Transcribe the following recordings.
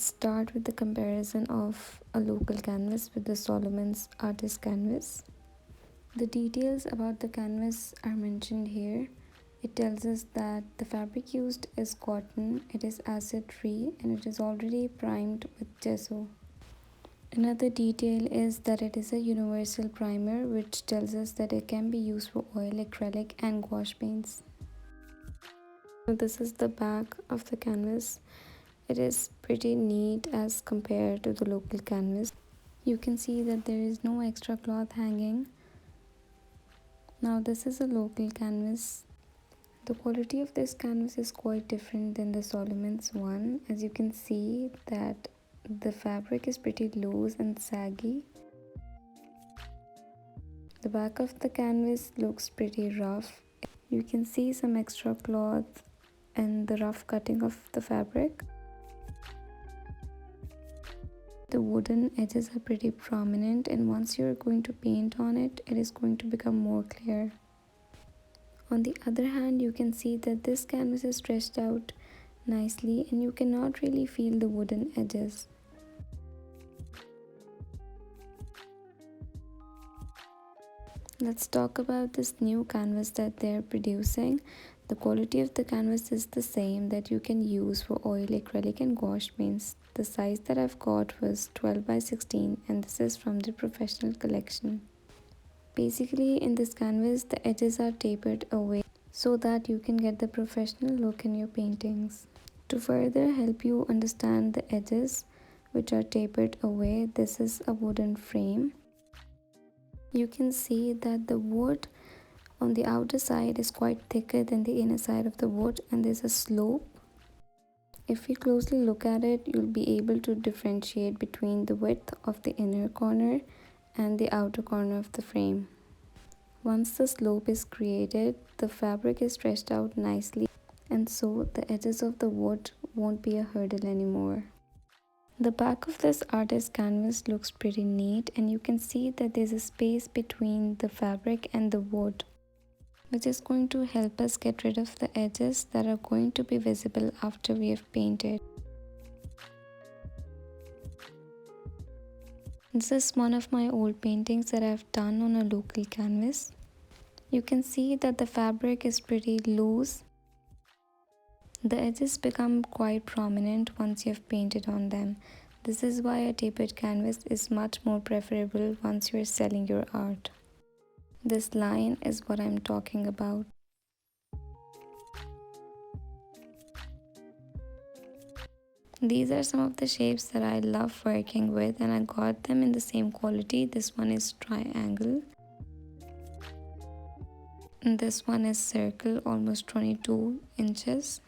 start with the comparison of a local canvas with the Solomon's artist canvas. The details about the canvas are mentioned here. It tells us that the fabric used is cotton, it is acid free, and it is already primed with gesso. Another detail is that it is a universal primer, which tells us that it can be used for oil, acrylic, and gouache paints. This is the back of the canvas. It is pretty neat as compared to the local canvas. You can see that there is no extra cloth hanging. Now this is a local canvas. The quality of this canvas is quite different than the Solomon's one. As you can see that the fabric is pretty loose and saggy. The back of the canvas looks pretty rough. You can see some extra cloth and the rough cutting of the fabric. The wooden edges are pretty prominent, and once you're going to paint on it, it is going to become more clear. On the other hand, you can see that this canvas is stretched out nicely and you cannot really feel the wooden edges. Let's talk about this new canvas that they're producing. The quality of the canvas is the same that you can use for oil, acrylic, and gouache paints. The size that I've got was 12 by 16, and this is from the professional collection. Basically, in this canvas, the edges are tapered away so that you can get the professional look in your paintings. To further help you understand the edges, which are tapered away, this is a wooden frame. You can see that the wood on the outer side is quite thicker than the inner side of the wood, and there's a slope. If you closely look at it, you'll be able to differentiate between the width of the inner corner and the outer corner of the frame. Once the slope is created, the fabric is stretched out nicely, and so the edges of the wood won't be a hurdle anymore. The back of this artist canvas looks pretty neat, and you can see that there's a space between the fabric and the wood, which is going to help us get rid of the edges that are going to be visible after we have painted. This is one of my old paintings that I've done on a local canvas. You can see that the fabric is pretty loose. The edges become quite prominent once you have painted on them. This is why a tapered canvas is much more preferable once you are selling your art. This line is what I'm talking about. These are some of the shapes that I love working with, and I got them in the same quality. This one is triangle. And this one is circle, almost 22 inches.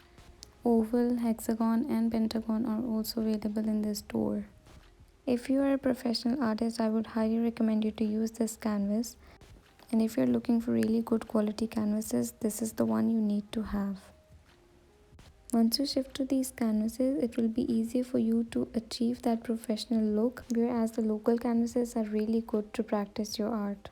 Oval, hexagon, and pentagon are also available in this store. If you are a professional artist, I would highly recommend you to use this canvas. And if you're looking for really good quality canvases, this is the one you need to have. Once you shift to these canvases, it will be easier for you to achieve that professional look, whereas the local canvases are really good to practice your art.